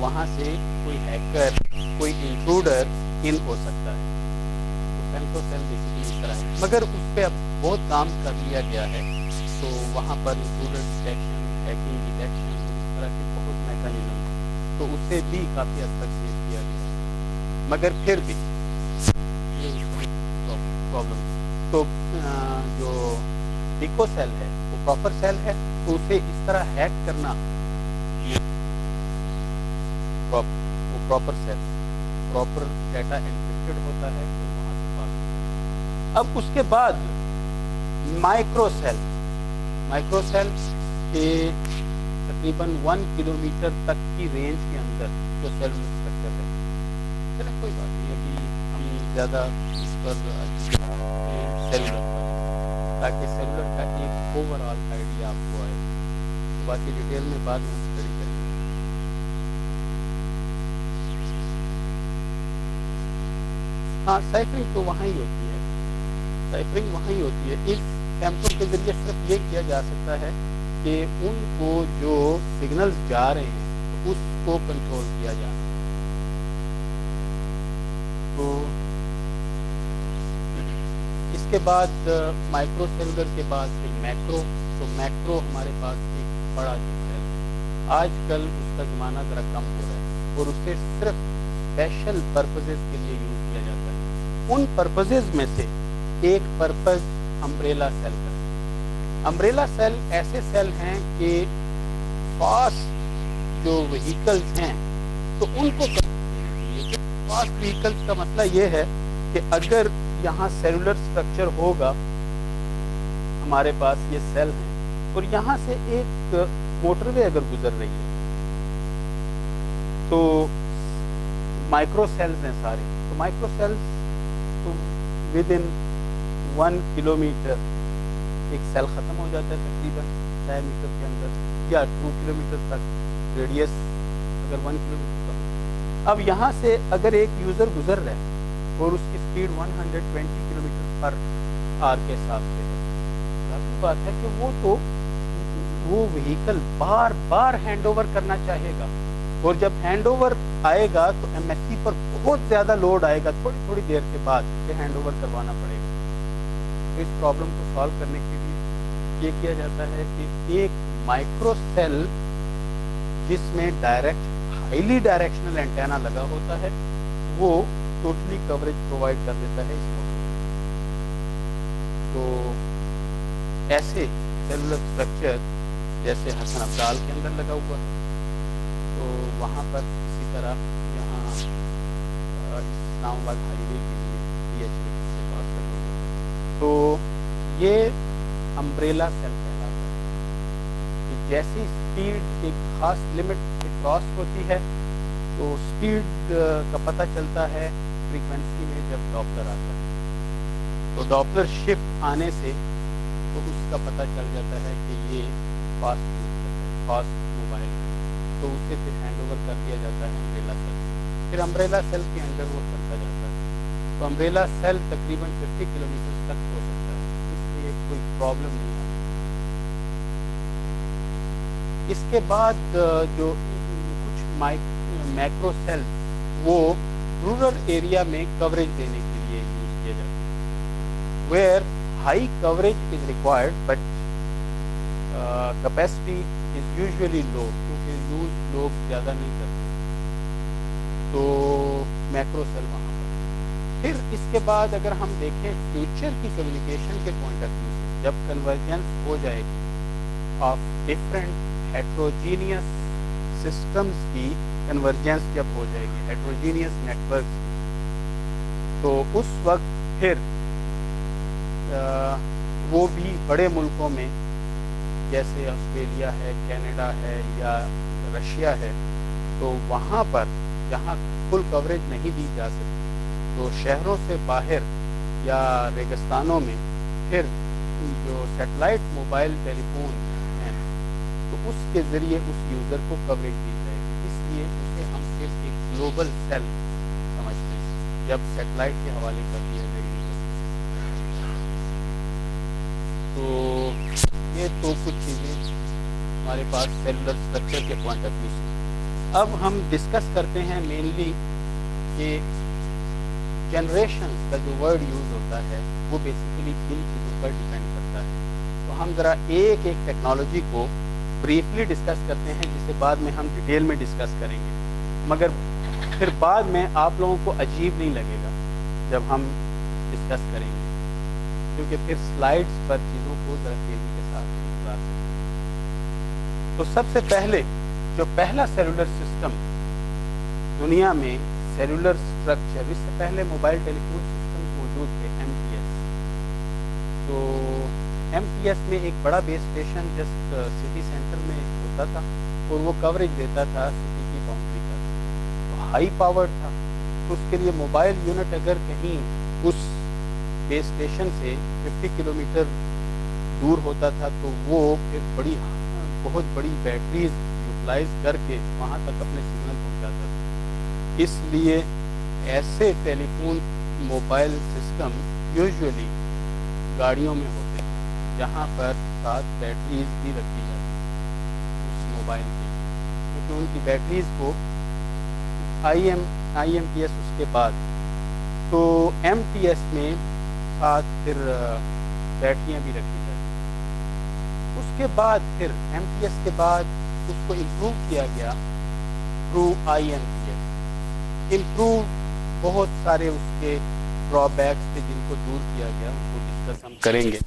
وہاں سے کوئی ہیکر کوئی انٹروڈر ان ہو سکتا ہے. تو فیمٹو سیل بیسیکلی اس طرح ہے, مگر اس پہ اب بہت کام کر لیا گیا ہے. تو وہاں پر انٹروڈر ڈیٹیکشن, ہیکنگ ڈیٹیکشن اور اس طرح کے بہت میکانزم ہیں, تو اسے بھی کافی حد تک سیو کیا گیا ہے. مگر پھر بھی یہ پرابلم. تو جو پیکو سیل ہے وہ پراپر سیل ہے, تو اسے اس طرح ہیک کرنا وہ پراپر سیل, پراپر ڈیٹا انکرپٹڈ ہوتا ہے تو وہاں سے پاس ہوتا ہے. اب اس کے بعد مائکرو سیل کے تقریباً 1 کلومیٹر تک کی رینج کے اندر جو سیلولر اسٹرکچر ہے. چلیں کوئی بات نہیں, ابھی ہم زیادہ اس پر سیلولر پر, تاکہ سیلولر کا ایک اوور آل آئیڈیا آپ کو آئے. باقی ڈیٹیل میں بعد میں اسٹڈی کریں گے. ہاں, سائفرنگ تو وہاں ہی ہوتی ہے, سائفرنگ وہاں ہی ہوتی ہے. اس فیمٹو کے ذریعے صرف یہ کیا جا سکتا ہے کہ ان کو جو سگنلز جا رہے ہیں اس کو کنٹرول کیا جائے. تو اس کے بعد مائکرو سیلولر کے بعد پھر میکرو. تو میکرو ہمارے پاس ایک بڑا جو سیل ہے, آج کل اس کا زمانہ ذرا کم ہو رہا ہے اور اسے صرف اسپیشل پرپزز کے لیے یوز کیا جاتا ہے. ان پرپزز میں سے ایک پرپز امبریلا سیل کا ہے. امبریلا سیل ایسے سیل ہیں کہ فاسٹ جو وہیکلز ہیں تو ان کو فاسٹ وہیکلز کا مسئلہ یہ ہے کہ اگر یہاں سیلولر اسٹرکچر ہوگا, ہمارے پاس یہ سیل ہیں اور یہاں سے ایک موٹر وے اگر گزر رہی ہے تو مائکرو سیلز ہیں سارے. تو مائکرو سیلز تو ود ان 1 کلومیٹر ایک سیل ختم ہو جاتا ہے تقریباً ڈائی میٹر کے اندر, یا 2 کلومیٹر تک ریڈیس اگر 1 کلومیٹر کا ہو. اب یہاں سے اگر ایک یوزر گزر رہا ہے اور اس کی سپیڈ 120 کلومیٹر پر آر کے حساب سے ہے, ظاہر بات ہے کہ وہ وہیکل بار بار ہینڈ اوور کرنا چاہے گا, اور جب ہینڈ اوور آئے گا تو ایم ایس سی پر بہت زیادہ لوڈ آئے گا تھوڑی تھوڑی دیر کے بعد اسے ہینڈ اوور کروانا پڑے گا. تو اس پرابلم کو سالو کرنے کے لیے یہ کیا جاتا ہے کہ ایک مائکرو سیل جس میں ہائیلی ڈائریکشنل اینٹینا لگا ہوتا ہے وہ ٹوٹلی کوریج پرووائڈ کر دیتا ہے اس موٹر. تو ایسے سیلولر اسٹرکچر جیسے حسن ابدال کے اندر لگا ہوا ہے, تو وہاں پر اسی طرح یہاں اسلام آباد ہائی وے کے لیے پی ایچ سے پاس لگا ہوا ہے. تو یہ امبریلا سیل کہلاتا ہے کہ جیسی اسپیڈ ایک خاص لمٹ سے کراس ہوتی ہے تو اسپیڈ کا پتہ چلتا ہے فریکوینسی میں جب ڈاپلر آتا ہے. تو ڈاپلر شفٹ آنے سے تو اس کا پتہ چل جاتا ہے کہ یہ فاسٹ موبائل ہے, تو اسے پھر ہینڈ اوور کر دیا جاتا ہے امبریلا سیل. پھر امبریلا سیل کے انڈر وہ چلتا جاتا ہے. تو امبریلا سیل تقریباً 50 کلومیٹر تک ہو سکتا ہے, اس لیے کوئی پرابلم نہیں آتی. اس کے بعد جو کچھ میکرو سیل وہ رورل ایریا میں کوریج دینے کے لیے یوز کیے جاتے ہیں, where high coverage is required but capacity is usually low, کیونکہ یوز لوگ زیادہ نہیں کرتے. تو میکرو سیل وہاں پر. پھر اس کے بعد اگر ہم دیکھیں فیوچر کی کمیونیکیشن کے پوائنٹ آف ویو سے, جب کنورجنس ہو جائے گی آف ڈفرینٹ ہیٹروجینیس سسٹمز کی کنورجنس جب ہو جائے گی, ہیٹروجینیس نیٹورکس, تو اس وقت پھر وہ بھی بڑے ملکوں میں جیسے آسٹریلیا ہے, کینیڈا ہے یا رشیا ہے, تو وہاں پر جہاں فل کوریج نہیں دی جا سکتی تو شہروں سے باہر یا ریگستانوں میں پھر جو سیٹلائٹ موبائل ٹیلی فون ہیں تو اس کے ذریعے اس یوزر کو کوریج دی جائے گی. اس لیے اسے ہم پھر ایک گلوبل سیل سمجھتے ہیں جب سیٹلائٹ کے حوالے کر دیا جائے گی. تو یہ تو کچھ چیزیں ہمارے پاس سیلولر اسٹرکچر کے پوائنٹ آف ویو سے. اب ہم ڈسکس کرتے ہیں مینلی کہ جنریشن کا جو ورڈ یوز ہوتا ہے وہ بیسیکلی کن چیزوں پر ڈیپینڈ کرتا ہے. تو ہم ذرا ایک ایک ٹیکنالوجی کو بریفلی ڈسکس کرتے ہیں جسے بعد میں ہم ڈیٹیل میں ڈسکس کریں گے, مگر پھر بعد میں آپ لوگوں کو عجیب نہیں لگے گا جب ہم ڈسکس کریں گے, کیونکہ پھر سلائڈز پر چیزوں کو ذرا تیزی کے ساتھ گزار سکتے ہیں. تو سب سے پہلے جو پہلا سیلولر سسٹم دنیا میں سیلولر اسٹرکچر, اس سے پہلے موبائل ٹیلی فون سسٹم موجود تھے, ایم ٹی ایس. تو ایم ٹی ایس میں ایک بڑا بیس اسٹیشن جسٹ سٹی سینٹر میں ہوتا تھا اور وہ کوریج دیتا تھا سٹی کی باؤنڈری پر. تو ہائی پاور تھا, تو اس کے لیے موبائل یونٹ اگر کہیں اس بیس اسٹیشن سے 50 کلومیٹر دور ہوتا تھا تو وہ پھر بہت بڑی بیٹریز یوٹیلائز کر کے وہاں تک اپنے سگنل پہنچاتا تھا. اس لیے ایسے ٹیلی فون موبائل سسٹم یوزولی گاڑیوں میں ہوتے ہیں جہاں پر ساتھ بیٹریز بھی رکھی جاتی ہیں اس موبائل کی, کیونکہ ان کی بیٹریز کو آئی ایم ٹی ایس اس کے بعد, تو ایم ٹی ایس میں ساتھ پھر بیٹریاں بھی رکھی جاتی ہیں. اس کے بعد پھر ایم ٹی ایس کے بعد اس کو امپروو کیا گیا through I am T S. Improve بہت سارے اس کے ڈرا بیکس تھے جن کو دور کیا گیا, ان کو ڈسکس ہم کریں گے.